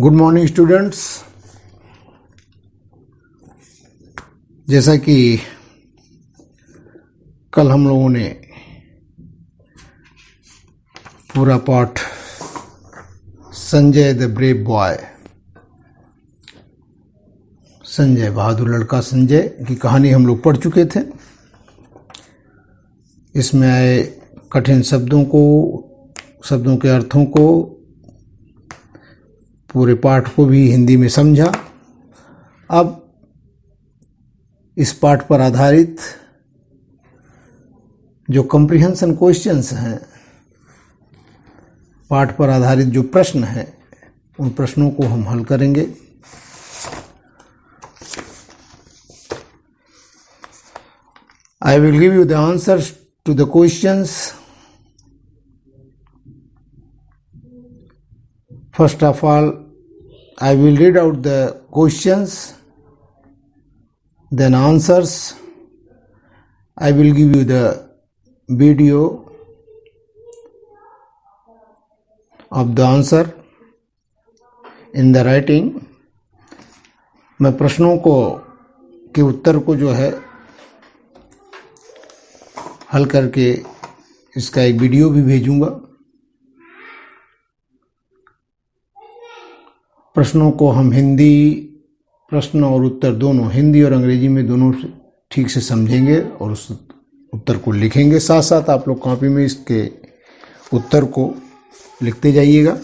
Good morning students. जैसा कि कल हम लोगों ने पूरा पाठ Sanjay the brave boy, Sanjay बहादुर लड़का संजय की कहानी हम लोग पढ़ चुके थे। इसमें आए कठिन शब्दों के अर्थों को, पूरे पाठ को भी हिंदी में समझा। अब इस पाठ पर आधारित जो कॉम्प्रिहेंशन क्वेश्चंस हैं, पाठ पर आधारित जो प्रश्न हैं, उन प्रश्नों को हम हल करेंगे। I will give you the answers to the questions. First of all, I will read out the questions, then answers. I will give you the video of the answer in the writing. मैं प्रश्नों के उत्तर को जो है हल करके इसका एक वीडियो भी भेजूंगा। प्रश्नों को हम हिंदी, प्रश्न और उत्तर दोनों, हिंदी और अंग्रेजी में दोनों ठीक से समझेंगे और उस उत्तर को लिखेंगे। साथ साथ आप लोग कॉपी में इसके उत्तर को लिखते जाइएगा।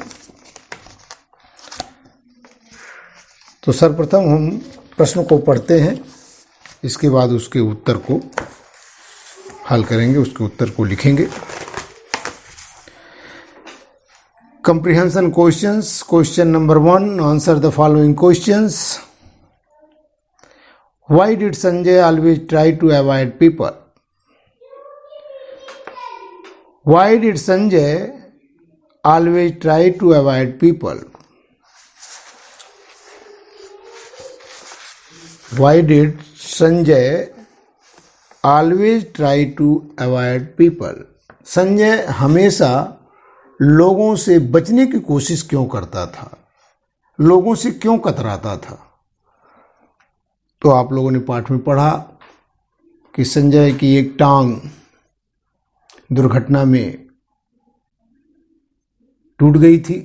तो सर्वप्रथम हम प्रश्न को पढ़ते हैं, इसके बाद उसके उत्तर को हल करेंगे, उसके उत्तर को लिखेंगे। Comprehension questions. Question number 1. Answer the following questions. Why did Sanjay always try to avoid people? Why did Sanjay always try to avoid people? Why did Sanjay always try to avoid people? Sanjay हमेशा लोगों से बचने की कोशिश क्यों करता था, लोगों से क्यों कतराता था? तो आप लोगों ने पाठ में पढ़ा कि संजय की एक टांग दुर्घटना में टूट गई थी,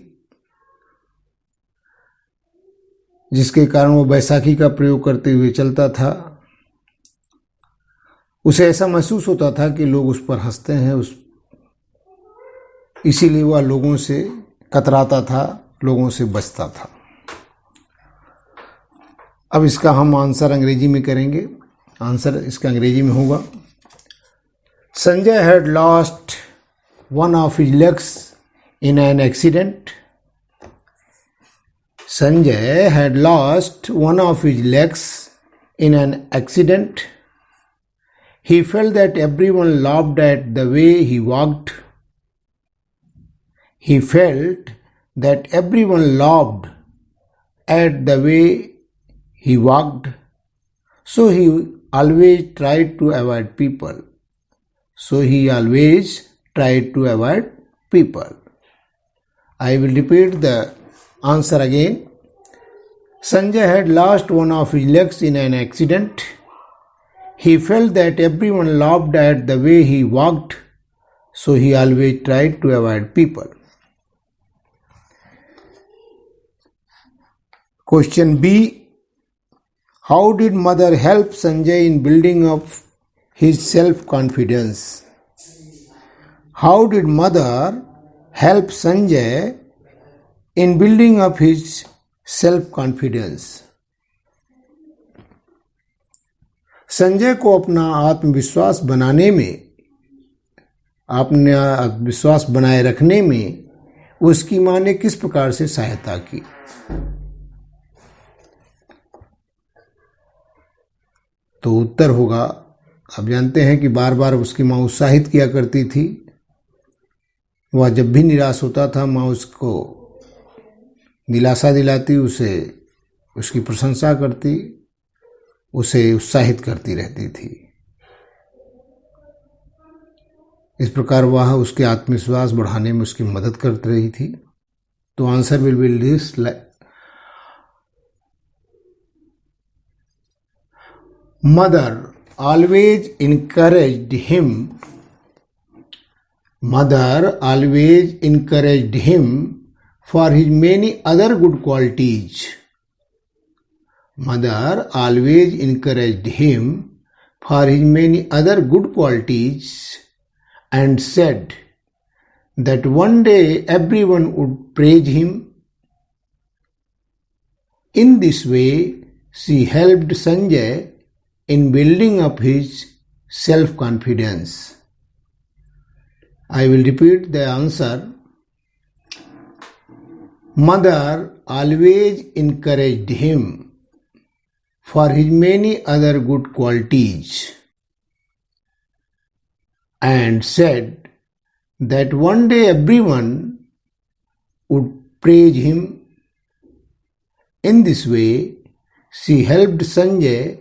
जिसके कारण वो बैसाखी का प्रयोग करते हुए चलता था। उसे ऐसा महसूस होता था कि लोग उस पर हंसते हैं, इसीलिए वह लोगों से कतराता था, लोगों से बचता था। अब इसका हम आंसर अंग्रेजी में करेंगे। आंसर इसका अंग्रेजी में होगा, Sanjay had lost one of his legs in an accident. Sanjay had lost one of his legs in an accident. He felt that everyone laughed at the way he walked. He felt that everyone laughed at the way he walked. So he always tried to avoid people. I will repeat the answer again. Sanjay had lost one of his legs in an accident. He felt that everyone laughed at the way he walked, so he always tried to avoid people. Question B. How did mother help Sanjay in building up his self-confidence? How did mother help Sanjay in building up his self-confidence? Sanjay को अपना आत्मविश्वास बनाए रखने में उसकी मां ने किस प्रकार से सहायता की? तो उत्तर होगा, आप जानते हैं कि बार बार उसकी मां उत्साहित किया करती थी। वह जब भी निराश होता था, मां उसको दिलासा दिलाती, उसे उसकी प्रशंसा करती, उसे उत्साहित करती रहती थी। इस प्रकार वह उसके आत्मविश्वास बढ़ाने में उसकी मदद करती रही थी। तो answer will B this mother always encouraged him. Mother always encouraged him for his many other good qualities. Mother always encouraged him for his many other good qualities and said that one day everyone would praise him. In this way, she helped Sanjay in building up his self-confidence. I will repeat the answer. Mother always encouraged him for his many other good qualities and said that one day everyone would praise him. In this way, she helped Sanjay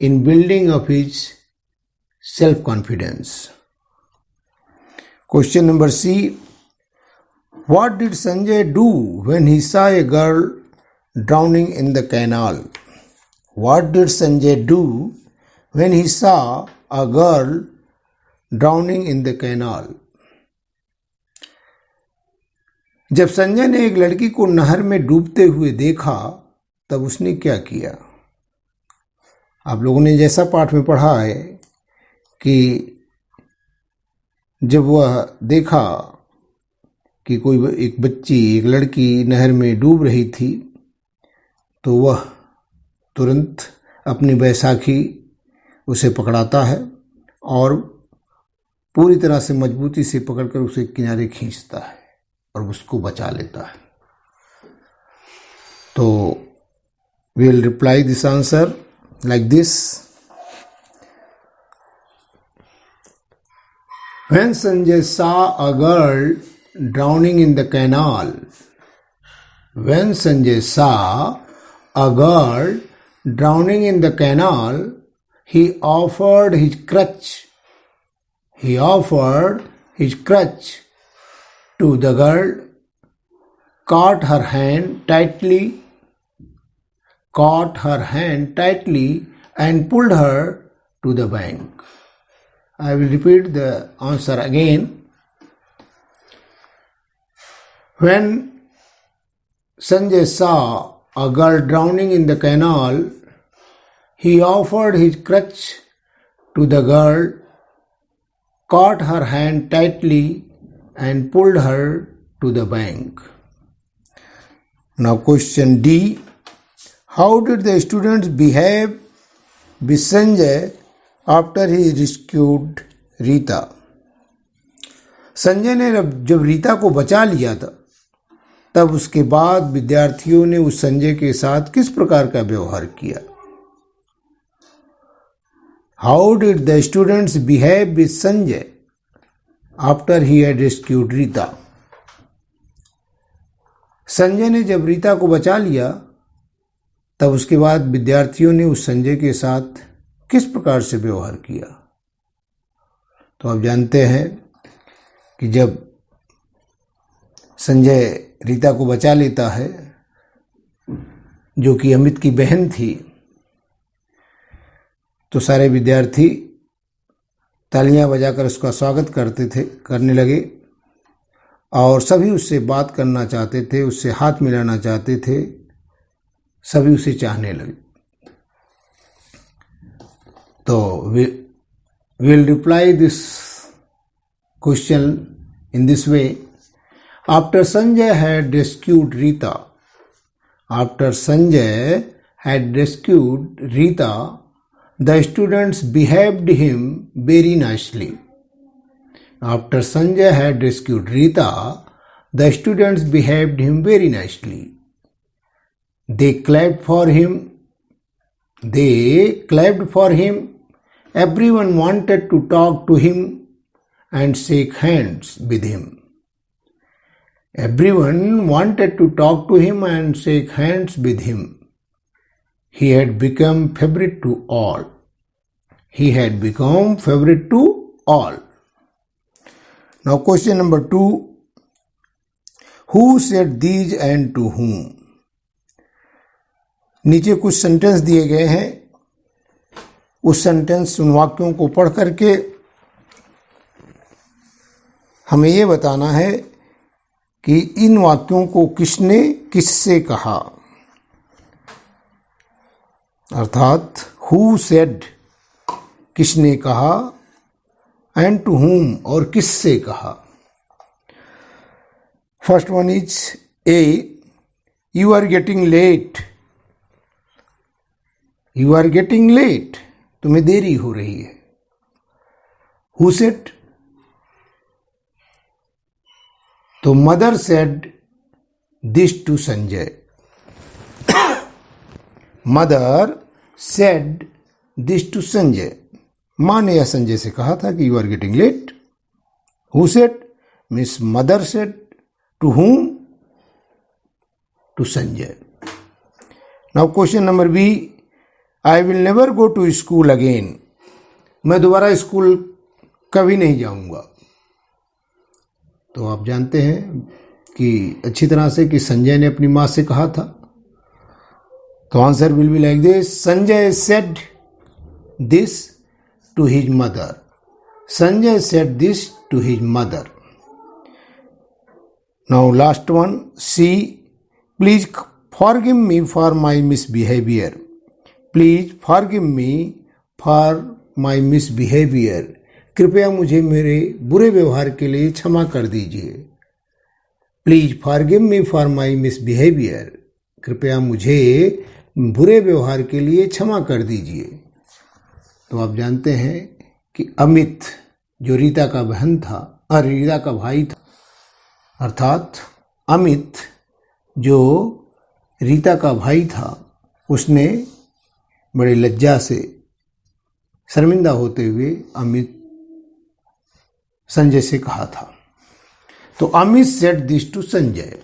in building of his self-confidence. Question number C. What did Sanjay do when he saw a girl drowning in the canal? What did Sanjay do when he saw a girl drowning in the canal? जब संजय ने एक लड़की को नहर में डूबते हुए देखा तब उसने क्या किया? आप लोगों ने जैसा पाठ में पढ़ा है कि जब वह देखा कि कोई एक बच्ची, एक लड़की नहर में डूब रही थी तो वह तुरंत अपनी बैसाखी उसे पकड़ाता है और पूरी तरह से मजबूती से पकड़कर उसे किनारे खींचता है और उसको बचा लेता है. तो we will reply this answer like this. When Sanjay saw a girl drowning in the canal, when Sanjay saw a girl drowning in the canal, he offered his crutch. He offered his crutch to the girl, caught her hand tightly and pulled her to the bank. I will repeat the answer again. When Sanjay saw a girl drowning in the canal, he offered his crutch to the girl, caught her hand tightly and pulled her to the bank. Now question D. How did the students behave with Sanjay after he rescued Rita? Sanjay ने जब रीता को बचा लिया था तब उसके बाद विद्यार्थियों ने उस संजय के साथ किस प्रकार का व्यवहार किया? How did the students behave with Sanjay after he had rescued Rita? Sanjay ने जब रीता को बचा लिया तब उसके बाद विद्यार्थियों ने उस संजय के साथ किस प्रकार से व्यवहार किया? तो आप जानते हैं कि जब संजय रीता को बचा लेता है, जो कि अमित की बहन थी, तो सारे विद्यार्थी तालियां बजाकर उसका स्वागत करने लगे और सभी उससे बात करना चाहते थे, उससे हाथ मिलाना चाहते थे, सभी उसे चाहने लगे. तो we will reply this question in this way. After Sanjay had rescued Rita, the students behaved him very nicely. After Sanjay had rescued Rita, the students behaved him very nicely. They clapped for him. Everyone wanted to talk to him and shake hands with him. He had become favorite to all. Now question number 2. Who said these and to whom। नीचे कुछ sentence दिए गए हैं, उस sentence उन वाक्यों को पढ़ करके हमें ये बताना है कि इन वाक्यों को किसने किससे कहा, अर्थात हु सेड किसने कहा, एंड टू whom और किससे कहा। First one is A, you are getting late. You are getting late, तुम्हें देरी हो रही है। हु सेड, तो mother said this to Sanjay. Mother said this to Sanjay, माँ ने यह संजय से कहा था कि you are getting late. Who said means mother said to whom, to Sanjay. Now question number B, I will never go to school again. मैं दोबारा school कभी नहीं जाऊंगा। तो आप जानते हैं कि अच्छी तरह से कि संजय ने अपनी माँ से कहा था। तो answer will be like this, Sanjay said this to his mother. Sanjay said this to his mother. Now last one, C, please forgive me for my misbehavior. Please forgive me for my misbehavior. कृपया मुझे मेरे बुरे व्यवहार के लिए क्षमा कर दीजिए। Please forgive me for my misbehavior. कृपया मुझे बुरे व्यवहार के लिए क्षमा कर दीजिए। तो आप जानते हैं कि अमित जो रीता का बहन था, रीता का भाई था, अर्थात अमित जो रीता का भाई था, उसने बड़ी लज्जा से शर्मिंदा होते हुए अमित संजय से कहा था। तो Amit said this to Sanjay.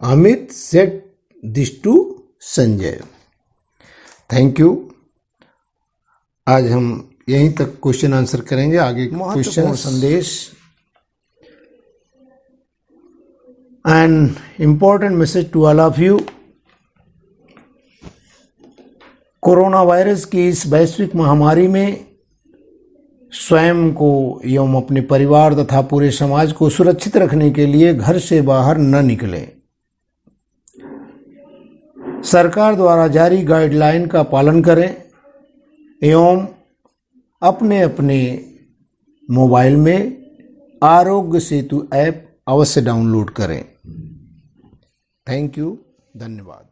Amit said this to Sanjay. Thank you. आज हम यहीं तक क्वेश्चन आंसर करेंगे। आगे क्वेश्चन संदेश। An important message to all of you। Corona virus की इस वैश्विक महामारी में स्वयं को एवं अपने परिवार तथा पूरे समाज को सुरक्षित रखने के लिए घर से बाहर न निकलें। सरकार द्वारा जारी गाइडलाइन का पालन करें एवं अपने अपने मोबाइल में आरोग्य सेतु ऐप अवश्य डाउनलोड करें। थैंक यू, धन्यवाद।